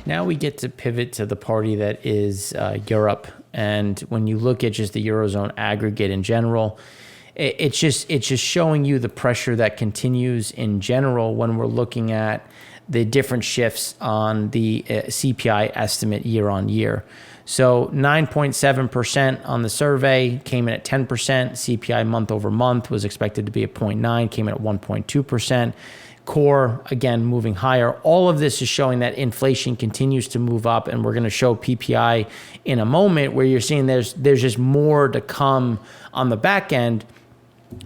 Now we get to pivot to the party that is Europe. And when you look at just the Eurozone aggregate in general, it's just showing you the pressure that continues in general when we're looking at the different shifts on the CPI estimate year on year. So 9.7% on the survey came in at 10%. CPI month over month was expected to be at 0.9, came in at 1.2%. Core, again, moving higher. All of this is showing that inflation continues to move up, and we're going to show PPI in a moment where you're seeing there's just more to come on the back end,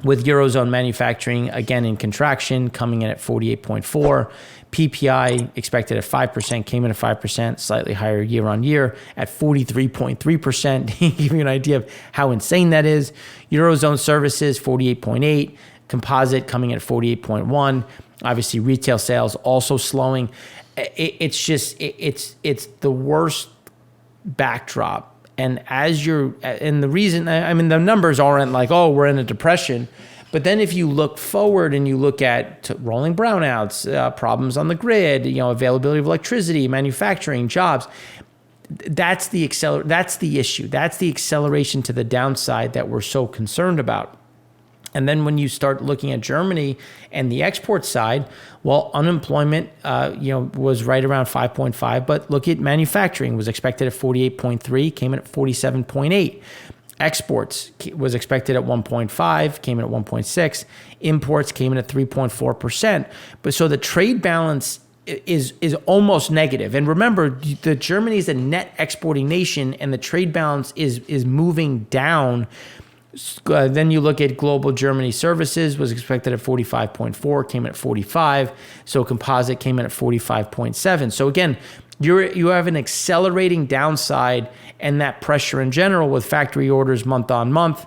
with Eurozone manufacturing, again, in contraction, coming in at 48.4. PPI expected at 5%, came in at 5%, slightly higher year on year at 43.3%. To give you an idea of how insane that is. Eurozone services, 48.8. Composite coming in at 48.1. Obviously, retail sales also slowing. It's the worst backdrop. And the reason, I mean, the numbers aren't like, oh, we're in a depression. But then if you look forward and you look at rolling brownouts, problems on the grid, availability of electricity, manufacturing, jobs, that's the issue. That's the acceleration to the downside that we're so concerned about. And then when you start looking at Germany and the export side, well, unemployment, was right around 5.5. But look at manufacturing, was expected at 48.3, came in at 47.8. Exports was expected at 1.5, came in at 1.6. Imports came in at 3.4%. But so the trade balance is almost negative. And remember, Germany is a net exporting nation, and the trade balance is moving down. Then you look at global Germany services, was expected at 45.4, came in at 45. So composite came in at 45.7. So again, you have an accelerating downside, and that pressure in general with factory orders month on month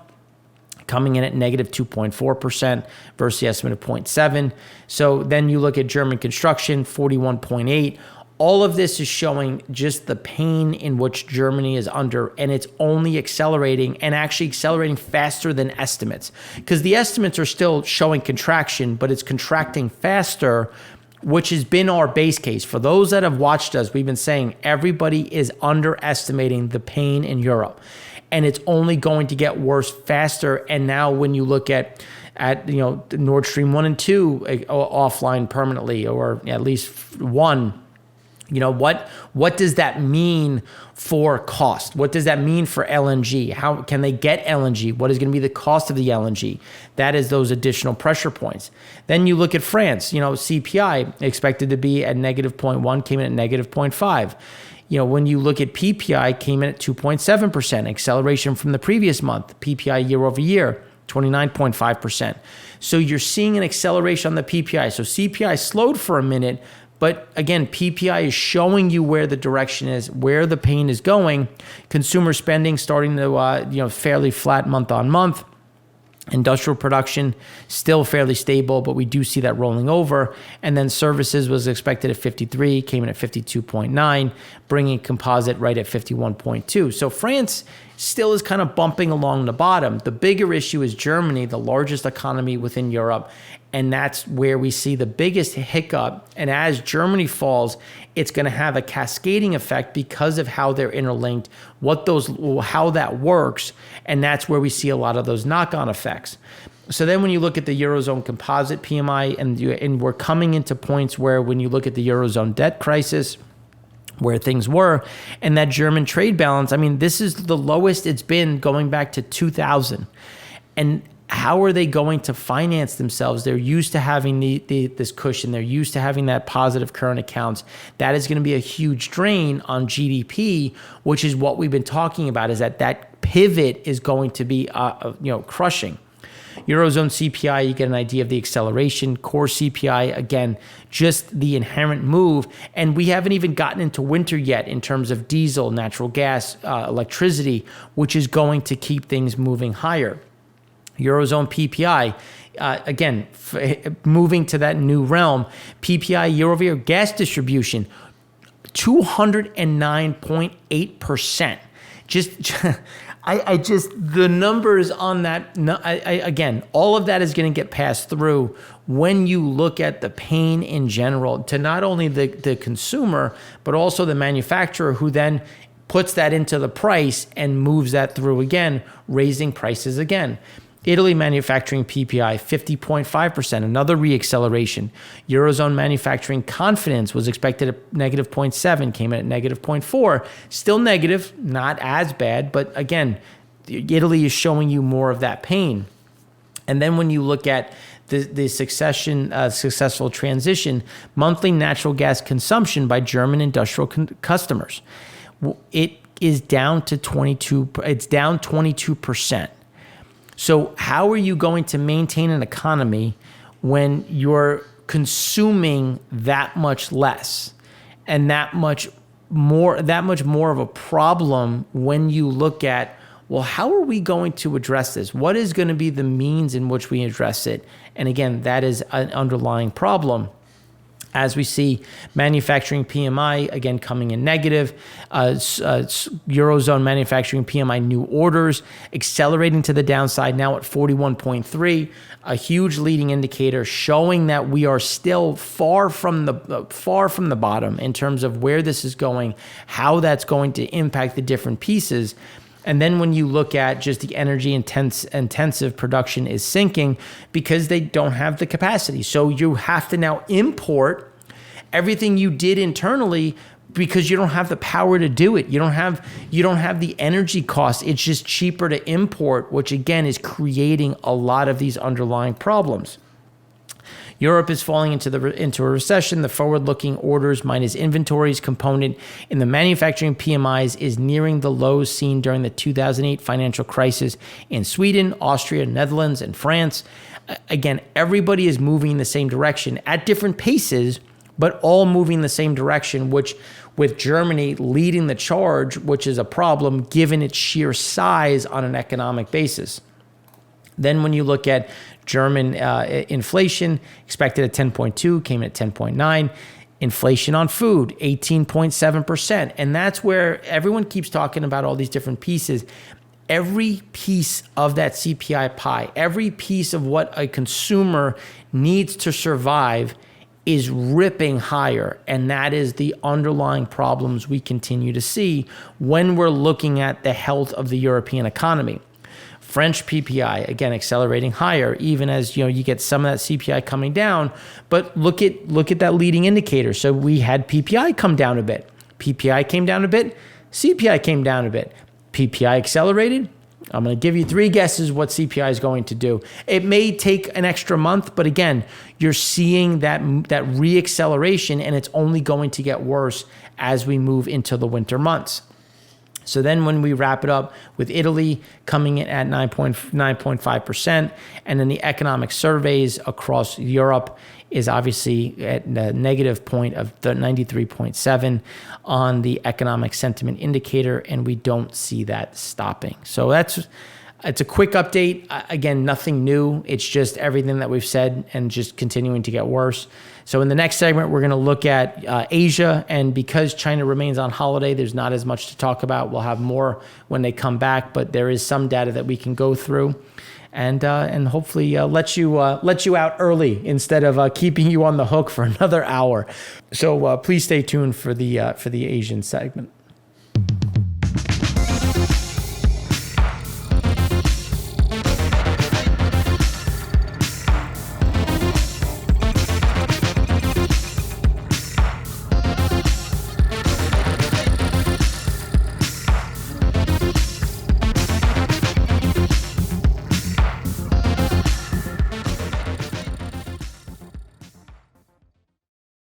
coming in at negative 2.4% versus the estimate of 0.7. So then you look at German construction, 41.8. All of this is showing just the pain in which Germany is under, and it's only accelerating, and actually accelerating faster than estimates. Because the estimates are still showing contraction, but it's contracting faster, which has been our base case. For those that have watched us, we've been saying everybody is underestimating the pain in Europe, and it's only going to get worse faster. And now when you look at Nord Stream 1 and 2 offline permanently, or at least one, what does that mean for cost? What does that mean for LNG? How can they get LNG? What is going to be the cost of the LNG? That is those additional pressure points. Then you look at France, CPI expected to be at negative 0.1, came in at negative 0.5. When you look at PPI, came in at 2.7%, acceleration from the previous month. PPI year over year, 29.5%. So you're seeing an acceleration on the PPI. So CPI slowed for a minute, but again, PPI is showing you where the direction is, where the pain is going. Consumer spending starting to, fairly flat month on month. Industrial production still fairly stable, but we do see that rolling over. And then services was expected at 53, came in at 52.9, bringing composite right at 51.2. So France still is kind of bumping along the bottom. The bigger issue is Germany, the largest economy within Europe. And that's where we see the biggest hiccup. And as Germany falls, it's going to have a cascading effect because of how they're interlinked, how that works. And that's where we see a lot of those knock-on effects. So then when you look at the Eurozone composite PMI, and we're coming into points where when you look at the Eurozone debt crisis, where things were, and that German trade balance, I mean, this is the lowest it's been going back to 2000. And how are they going to finance themselves? They're used to having this cushion. They're used to having that positive current accounts. That is going to be a huge drain on GDP, which is what we've been talking about, is that pivot is going to be crushing. Eurozone CPI, you get an idea of the acceleration. Core CPI, again, just the inherent move. And we haven't even gotten into winter yet in terms of diesel, natural gas, electricity, which is going to keep things moving higher. Eurozone PPI, again, moving to that new realm. PPI year over year, gas distribution, 209.8%. The numbers on that, again, all of that is going to get passed through when you look at the pain in general to not only the consumer, but also the manufacturer, who then puts that into the price and moves that through again, raising prices again. Italy manufacturing PPI, 50.5%, another reacceleration. Eurozone manufacturing confidence was expected at negative 0.7, came in at negative 0.4. Still negative, not as bad, but again, Italy is showing you more of that pain. And then when you look at the successful transition, monthly natural gas consumption by German industrial customers, it is down to 22. It's down 22%. So how are you going to maintain an economy when you're consuming that much less, and that much more of a problem when you look at, well, how are we going to address this? What is going to be the means in which we address it? And again, that is an underlying problem. As we see manufacturing PMI, again, coming in negative, Eurozone manufacturing PMI new orders accelerating to the downside, now at 41.3, a huge leading indicator showing that we are still far from the bottom in terms of where this is going, how that's going to impact the different pieces. And then when you look at just the energy intensive production is sinking because they don't have the capacity. So you have to now import everything you did internally because you don't have the power to do it. You don't have the energy costs. It's just cheaper to import, which again is creating a lot of these underlying problems. Europe is falling into a recession. The forward-looking orders minus inventories component in the manufacturing PMIs is nearing the lows seen during the 2008 financial crisis in Sweden, Austria, Netherlands, and France. Again, everybody is moving in the same direction at different paces, but all moving in the same direction, which with Germany leading the charge, which is a problem given its sheer size on an economic basis. Then when you look at German inflation, expected at 10.2, came in at 10.9. Inflation on food, 18.7%. And that's where everyone keeps talking about all these different pieces. Every piece of that CPI pie, every piece of what a consumer needs to survive is ripping higher. And that is the underlying problems we continue to see when we're looking at the health of the European economy. French PPI, again, accelerating higher, even as you get some of that CPI coming down. But look at that leading indicator. So we had PPI come down a bit. PPI came down a bit. CPI came down a bit. PPI accelerated. I'm going to give you 3 guesses what CPI is going to do. It may take an extra month, but again, you're seeing that reacceleration, and it's only going to get worse as we move into the winter months. So then when we wrap it up with Italy coming in at 9.5%, and then the economic surveys across Europe is obviously at the negative point of the 93.7 on the economic sentiment indicator, and we don't see that stopping. So it's a quick update. Again, nothing new. It's just everything that we've said and just continuing to get worse. So in the next segment, we're going to look at Asia. And because China remains on holiday, there's not as much to talk about. We'll have more when they come back, but there is some data that we can go through and hopefully let you out early instead of keeping you on the hook for another hour. So please stay tuned for the Asian segment.